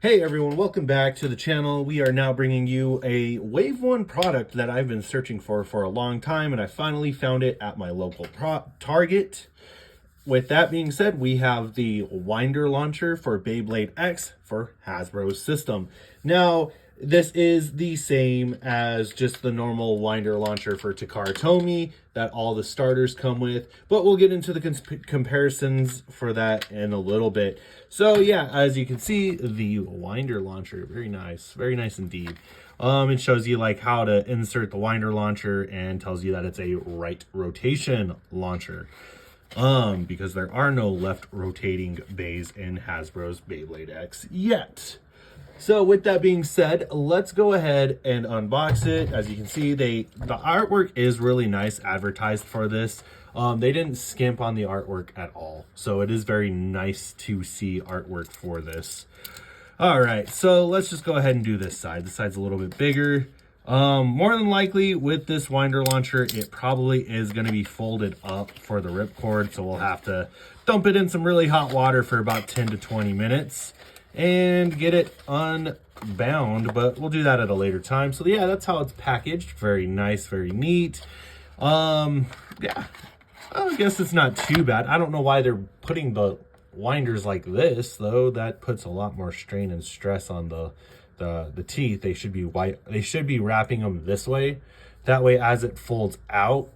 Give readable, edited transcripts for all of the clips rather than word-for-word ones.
Hey everyone, welcome back to the channel. We are now bringing you a Wave 1 product that I've been searching for a long time, and I finally found it at my local Target. With that being said, we have the Winder Launcher for Beyblade X for Hasbro's system. Now, this is the same as just the normal Winder Launcher for Takara Tomy that all the starters come with, but we'll get into the comparisons for that in a little bit. So yeah, as you can see, the Winder Launcher, very nice indeed. It shows you like how to insert the Winder Launcher and tells you that it's a right rotation launcher. Because there are no left rotating bays in Hasbro's Beyblade X yet. So with that being said, let's go ahead and unbox it. As you can see, the artwork is really nice advertised for this. They didn't skimp on the artwork at all. So it is very nice to see artwork for this. All right, so let's just go ahead and do this side. This side's a little bit bigger. More than likely with this Winder Launcher, it probably is going to be folded up for the ripcord. So we'll have to dump it in some really hot water for about 10 to 20 minutes and get it unbound, but we'll do that at a later time. So yeah, that's how it's packaged. Very nice, very neat. Yeah, I guess it's not too bad. I don't know why they're putting the winders like this though. That puts a lot more strain and stress on the teeth. They should be white. They should be wrapping them this way. That way, as it folds out,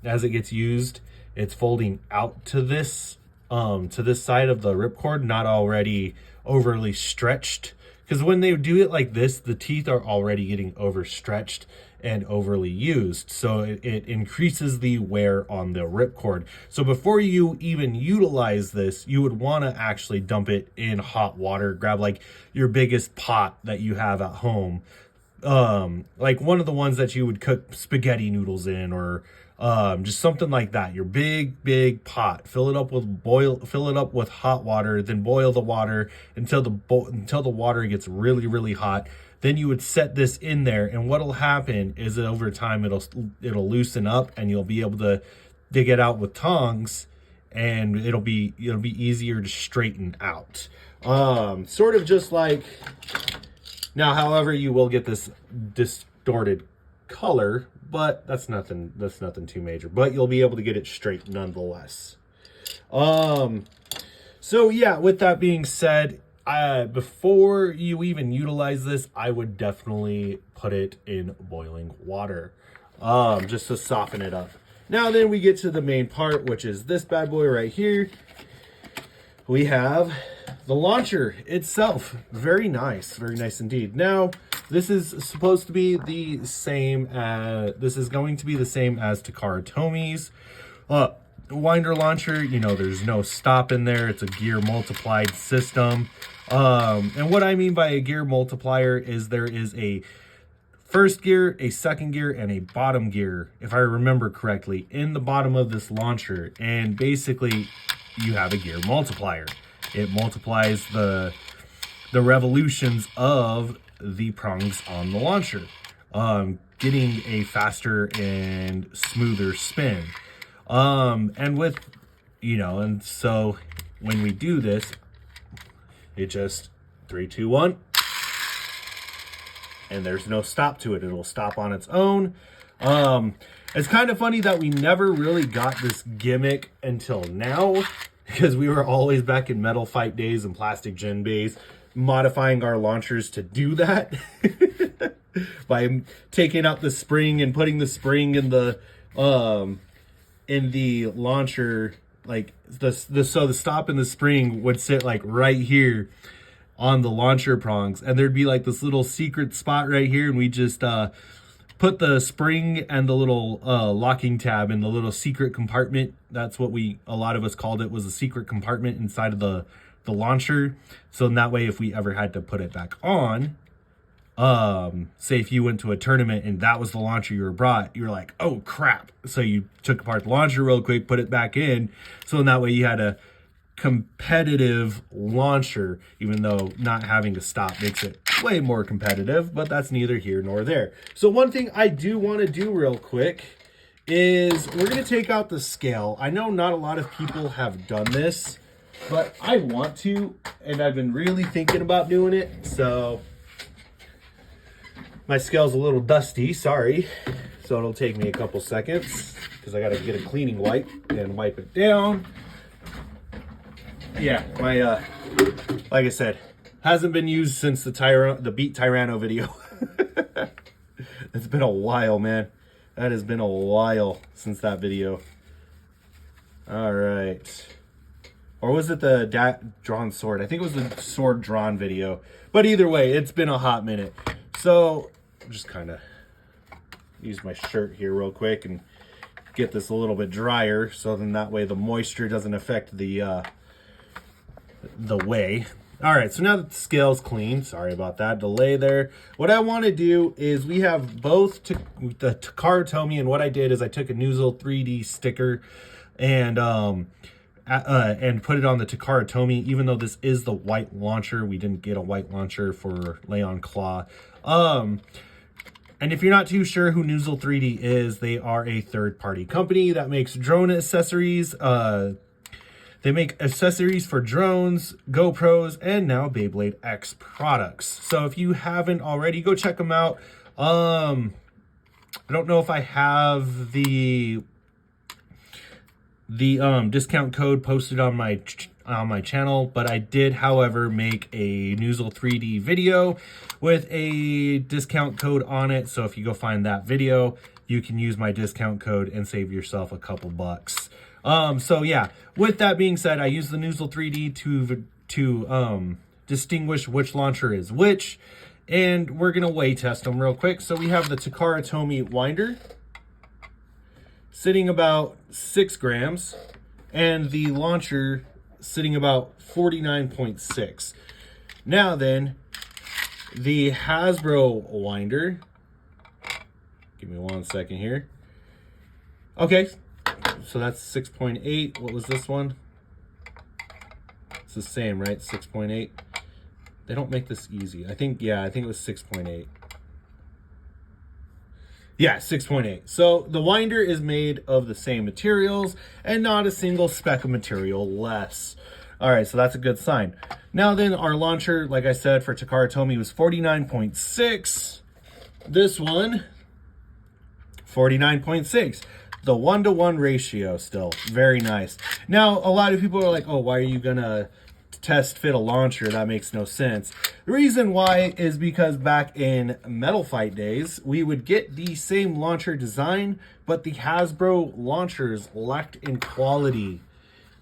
as it gets used, it's folding out to this side of the ripcord, not already overly stretched. Because when they do it like this, the teeth are already getting overstretched and overly used. So it increases the wear on the ripcord. So before you even utilize this, you would want to actually dump it in hot water. Grab like your biggest pot that you have at home. Like one of the ones that you would cook spaghetti noodles in, or just something like that. Your big pot. Fill it up with hot water, then boil the water until the water gets really hot. Then you would set this in there, and what'll happen is that over time it'll loosen up, and you'll be able to dig it out with tongs, and it'll be easier to straighten out. Sort of just like now. However, you will get this distorted color, but that's nothing too major. But you'll be able to get it straight nonetheless. So yeah, with that being said, before you even utilize this, I would definitely put it in boiling water, just to soften it up. Now then we get to the main part, which is this bad boy right here. We have the launcher itself. Very nice indeed. Now, this is supposed to be the same this is going to be the same as Takara Tomy's Winder Launcher. You know, there's no stop in there. It's a gear multiplied system. And what I mean by a gear multiplier is there is a first gear, a second gear, and a bottom gear, if I remember correctly, in the bottom of this launcher. And basically, you have a gear multiplier. It multiplies the revolutions of the prongs on the launcher, getting a faster and smoother spin. And with, and so when we do this, it just 3, 2, 1, and there's no stop to it. It'll stop on its own. It's kind of funny that we never really got this gimmick until now, because we were always back in Metal Fight days and Plastic Gen days modifying our launchers to do that by taking out the spring and putting the spring in the launcher, like so the stop and the spring would sit like right here on the launcher prongs, and there'd be like this little secret spot right here, and we just put the spring and the little locking tab in the little secret compartment. That's what a lot of us called it, was a secret compartment inside of the launcher. So in that way, if we ever had to put it back on, say if you went to a tournament and that was the launcher you were brought, you were like, oh crap. So you took apart the launcher real quick, put it back in. So in that way you had a competitive launcher, even though not having to stop makes it way more competitive, but that's neither here nor there. So one thing I do want to do real quick is we're going to take out the scale. I know not a lot of people have done this. but I want to, and I've been really thinking about doing it. So my scale's a little dusty, sorry. So it'll take me a couple seconds because I got to get a cleaning wipe and wipe it down. Yeah, my like I said, hasn't been used since the Beat Tyranno video. It's been a while, man. That has been a while since that video. All right. Or was it the drawn sword? I think it was the sword drawn video. But either way, it's been a hot minute. So just kind of use my shirt here real quick and get this a little bit drier, so then that way the moisture doesn't affect the whey. All right, so now that the scale's clean, sorry about that delay there. What I want to do is we have both the Takara Tomy, and what I did is I took a Noozle 3D sticker and put it on the Takara Tomy. Even though this is the white launcher, we didn't get a white launcher for Leon Claw. And if you're not too sure who Noozle 3D is, they are a third-party company that makes drone accessories. They make accessories for drones, GoPros, and now Beyblade X products. So if you haven't already, go check them out. I don't know if I have the discount code posted on my channel, but I did, however, make a Noozle 3D video with a discount code on it. So if you go find that video, you can use my discount code and save yourself a couple bucks. So yeah, with that being said, I use the Noozle 3D to distinguish which launcher is which, and we're gonna weigh test them real quick. So we have the Takara Tomy winder sitting about 6 grams, and the launcher sitting about 49.6. Now then, the Hasbro winder, give me 1 second here. Okay, so that's 6.8. What was this one? It's the same, right? 6.8. They don't make this easy. I think it was 6.8. Yeah, 6.8. So the winder is made of the same materials and not a single speck of material less. All right, so that's a good sign. Now then, our launcher, like I said, for Takara Tomy was 49.6. This one, 49.6. The 1-to-1 ratio still very nice. Now, a lot of people are like, oh, why are you gonna test fit a launcher? That makes no sense. The reason why is because back in Metal Fight days, we would get the same launcher design, but the Hasbro launchers lacked in quality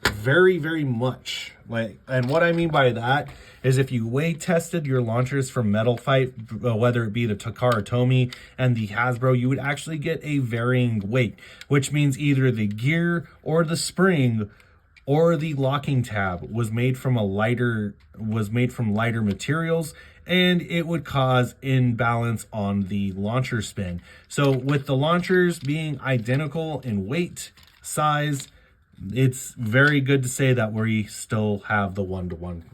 very, very much. And what I mean by that is if you weight tested your launchers from Metal Fight, whether it be the Takara Tomy and the Hasbro, you would actually get a varying weight, which means either the gear or the spring or the locking tab was made from lighter materials, and it would cause imbalance on the launcher spin. So with the launchers being identical in weight, size, it's very good to say that we still have the 1-to-1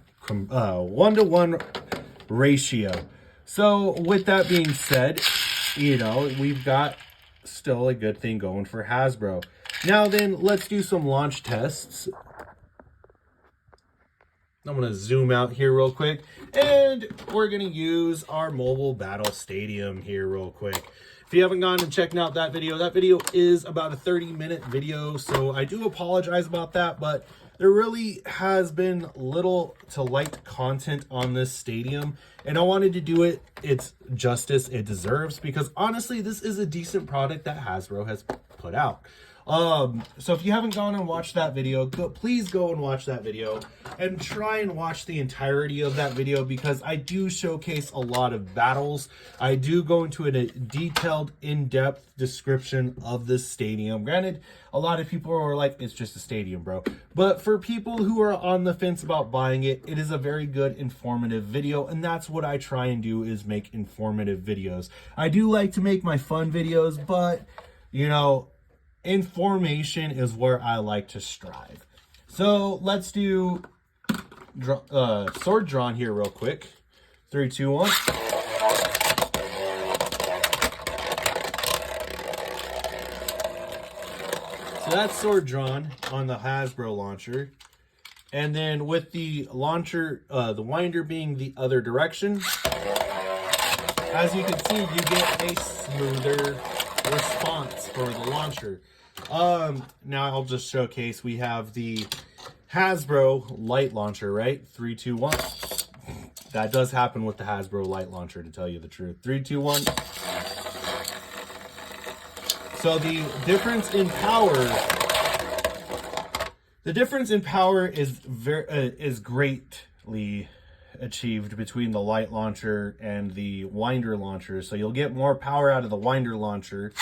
ratio. So with that being said, you know, we've got still a good thing going for Hasbro. Now then, let's do some launch tests. I'm going to zoom out here real quick, and we're going to use our Mobile Battle Stadium here real quick. If you haven't gone and checked out that video is about a 30-minute video, so I do apologize about that, but there really has been little to light content on this stadium, and I wanted to do it its justice it deserves, because honestly, this is a decent product that Hasbro has put out. So if you haven't gone and watched that video, please go and watch that video and try and watch the entirety of that video, because I do showcase a lot of battles. I do go into a detailed, in-depth description of this stadium. Granted, a lot of people are like, it's just a stadium, bro. But for people who are on the fence about buying it, it is a very good, informative video, and that's what I try and do, is make informative videos. I do like to make my fun videos, but, you know, information is where I like to strive. So let's do sword drawn here real quick. 3, 2, 1. So that's sword drawn on the Hasbro launcher. And then with the launcher, the winder being the other direction, as you can see, you get a smoother response for the launcher. Now I'll just showcase, we have the Hasbro light launcher, right? 3, 2, 1. That does happen with the Hasbro light launcher, to tell you the truth. 3, 2, 1. So the difference in power, is greatly achieved between the light launcher and the winder launcher. So you'll get more power out of the winder launcher.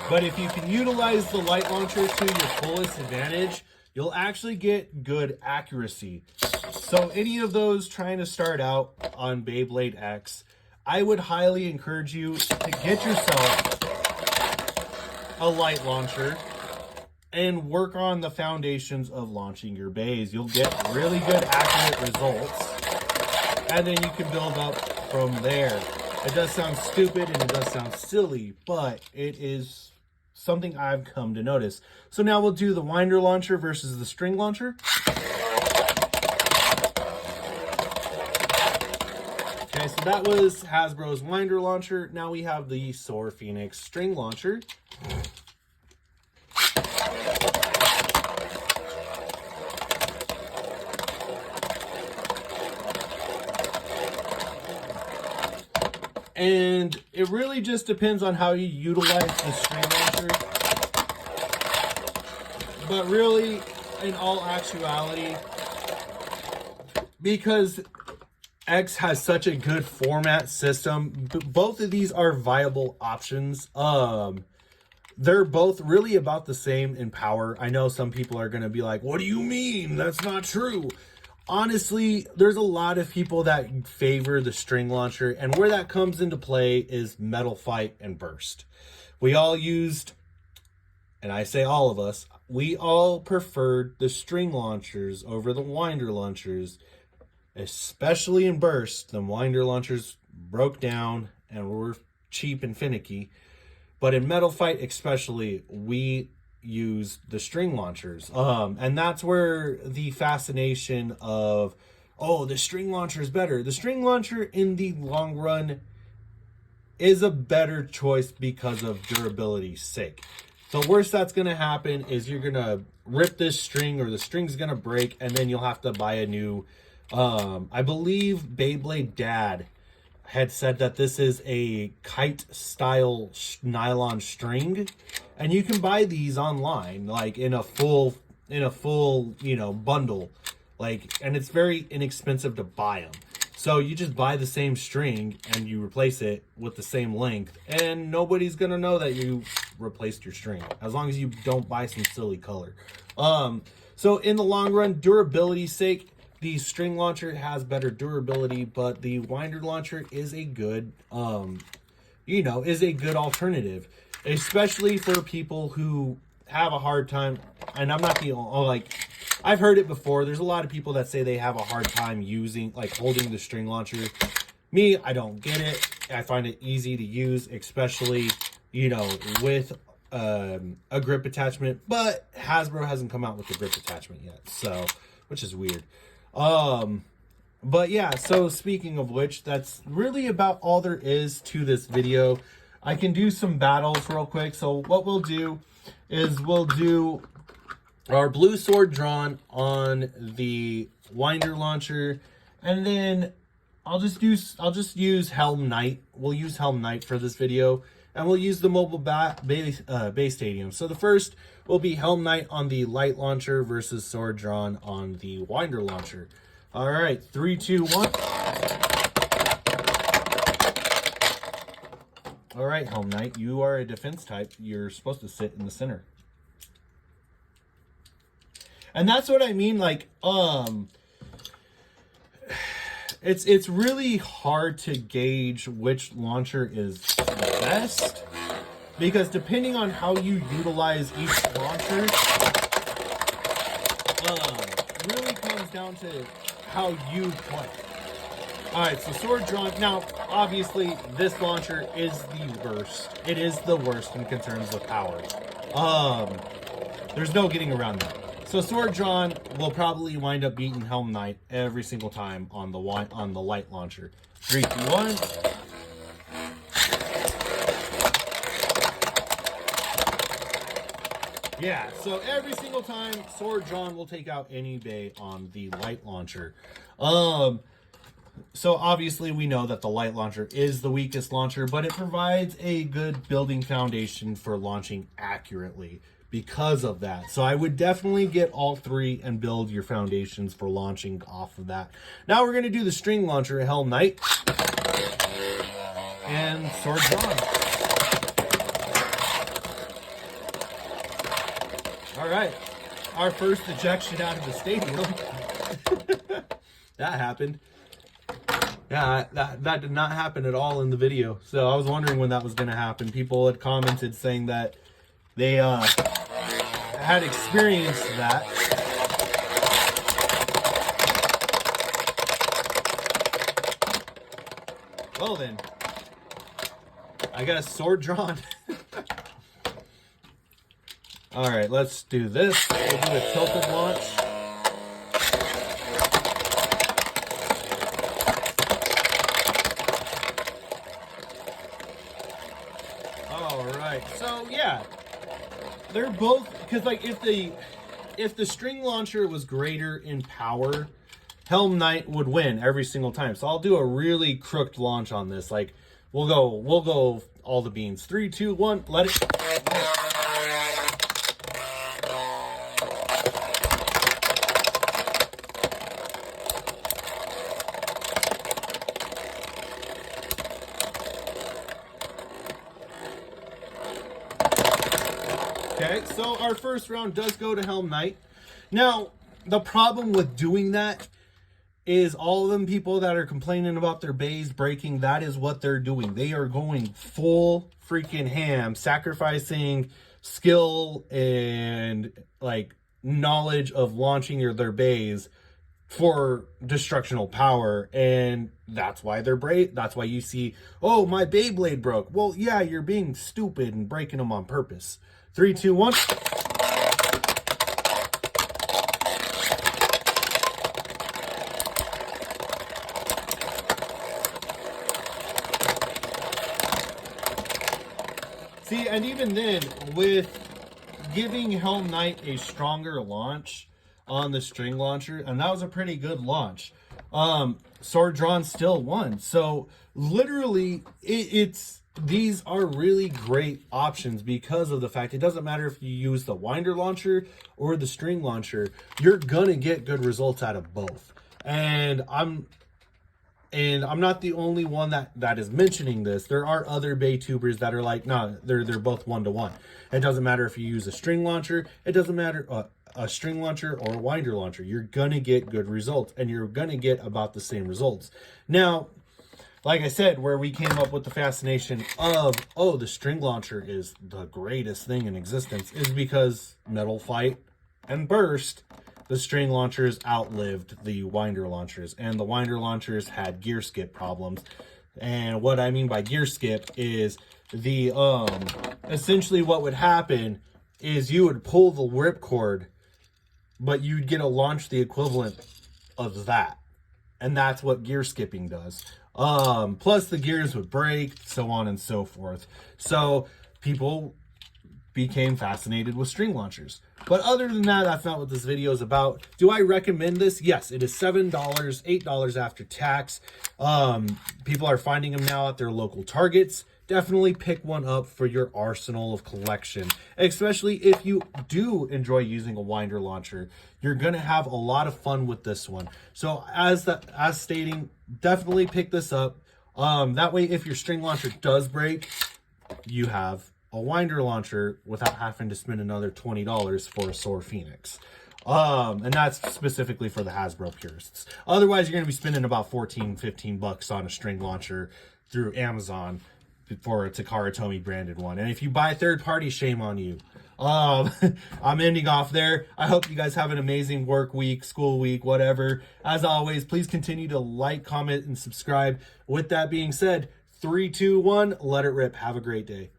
But if you can utilize the light launcher to your fullest advantage, you'll actually get good accuracy. So any of those trying to start out on Beyblade X, I would highly encourage you to get yourself a light launcher and work on the foundations of launching your bays. You'll get really good accurate results, and then you can build up from there. It does sound stupid and it does sound silly, but it is something I've come to notice. So now we'll do the winder launcher versus the string launcher. Okay, so that was Hasbro's winder launcher. Now we have the Soar Phoenix string launcher. And it really just depends on how you utilize the string launcher. But really, in all actuality, because X has such a good format system, both of these are viable options. They're both really about the same in power. I know some people are going to be like, what do you mean? That's not true. Honestly, there's a lot of people that favor the string launcher, and where that comes into play is Metal Fight and Burst. We all used, and I say all of us, we all preferred the string launchers over the winder launchers, especially in Burst. The winder launchers broke down and were cheap and finicky, but in Metal Fight especially, we use the string launchers, and that's where the fascination of, oh, the string launcher is better. The string launcher in the long run is a better choice because of durability's sake. The worst that's going to happen is you're going to rip this string, or the string's going to break, and then you'll have to buy a new, I believe Beyblade Dad had said that this is a kite style nylon string, and you can buy these online, like in a full, bundle, like, and it's very inexpensive to buy them. So you just buy the same string and you replace it with the same length, and nobody's gonna know that you replaced your string, as long as you don't buy some silly color. So in the long run, durability's sake, the string launcher has better durability, but the winder launcher is a good, is a good alternative, especially for people who have a hard time. And I'm not the only, I've heard it before. There's a lot of people that say they have a hard time using, holding the string launcher. Me, I don't get it. I find it easy to use, especially, with a grip attachment, but Hasbro hasn't come out with the grip attachment yet, so, which is weird. But yeah, so speaking of which, that's really about all there is to this video. I can do some battles real quick. So what we'll do is we'll do our blue sword drawn on the winder launcher, and then I'll just use Helm Knight. We'll use Helm Knight for this video, and we'll use the mobile Bay Stadium. So the first will be Helm Knight on the light launcher versus sword drawn on the winder launcher. All right, 3, 2, 1. All right, Helm Knight, you are a defense type. You're supposed to sit in the center. And that's what I mean, it's really hard to gauge which launcher is the best, because depending on how you utilize each launcher, really comes down to how you play. All right, so sword drawn. Now, obviously, this launcher is the worst. It is the worst in terms of power. There's no getting around that. So Sword John will probably wind up beating Helm Knight every single time on the light launcher. 3, 2, 1. Yeah, so every single time Sword John will take out any bay on the light launcher. So obviously we know that the light launcher is the weakest launcher, but it provides a good building foundation for launching accurately because of that. So I would definitely get all three and build your foundations for launching off of that. Now we're going to do the string launcher, Helm Knight and Sword John. All right, our first ejection out of the stadium. That happened. Yeah, that did not happen at all in the video. So I was wondering when that was going to happen. People had commented saying that they had experienced that. Well then, I guess Sword drawn. All right, let's do this. We'll do a tilted launch. So yeah, they're both, because like if the string launcher was greater in power, Helm Knight would win every single time. So I'll do a really crooked launch on this. Like we'll go all the beans. 3, 2, 1, let it. Okay, so our first round does go to Helm Knight. Now, the problem with doing that is all of them people that are complaining about their bays breaking, that is what they're doing. They are going full freaking ham, sacrificing skill and like knowledge of launching their bays for destructional power, and that's why they're break. That's why you see, oh, my Beyblade broke. Well, yeah, you're being stupid and breaking them on purpose. 3, 2, 1. See, and even then, with giving Helm Knight a stronger launch on the string launcher, and that was a pretty good launch, Sword Drawn still won. So literally, these are really great options because of the fact it doesn't matter if you use the winder launcher or the string launcher, you're gonna get good results out of both. And I'm not the only one that is mentioning this. There are other bay tubers that are like, no, they're both 1-to-1. It doesn't matter if you use a string launcher. It doesn't matter a string launcher or a winder launcher. You're gonna get good results, and you're gonna get about the same results. Now, like I said, where we came up with the fascination of, oh, the string launcher is the greatest thing in existence, is because Metal Fight and Burst, the string launchers outlived the winder launchers, and the winder launchers had gear skip problems. And what I mean by gear skip is the essentially what would happen is you would pull the ripcord, but you'd get a launch the equivalent of that. And that's what gear skipping does. Plus the gears would break, so on and so forth. So people became fascinated with string launchers. But other than that, that's not what this video is about. Do I recommend this? Yes, it is $7, $8 after tax. People are finding them now at their local Targets. Definitely pick one up for your arsenal of collection, especially if you do enjoy using a winder launcher. You're going to have a lot of fun with this one. So as stating, definitely pick this up. That way, if your string launcher does break, you have a winder launcher without having to spend another $20 for a Soar Phoenix. And that's specifically for the Hasbro purists. Otherwise, you're going to be spending about $14-15 on a string launcher through Amazon for a Takara Tomy branded one. And if you buy third party, shame on you. I'm ending off there. I hope you guys have an amazing work week, school week, whatever. As always, please continue to like, comment, and subscribe. With that being said, 3, 2, 1, let it rip. Have a great day.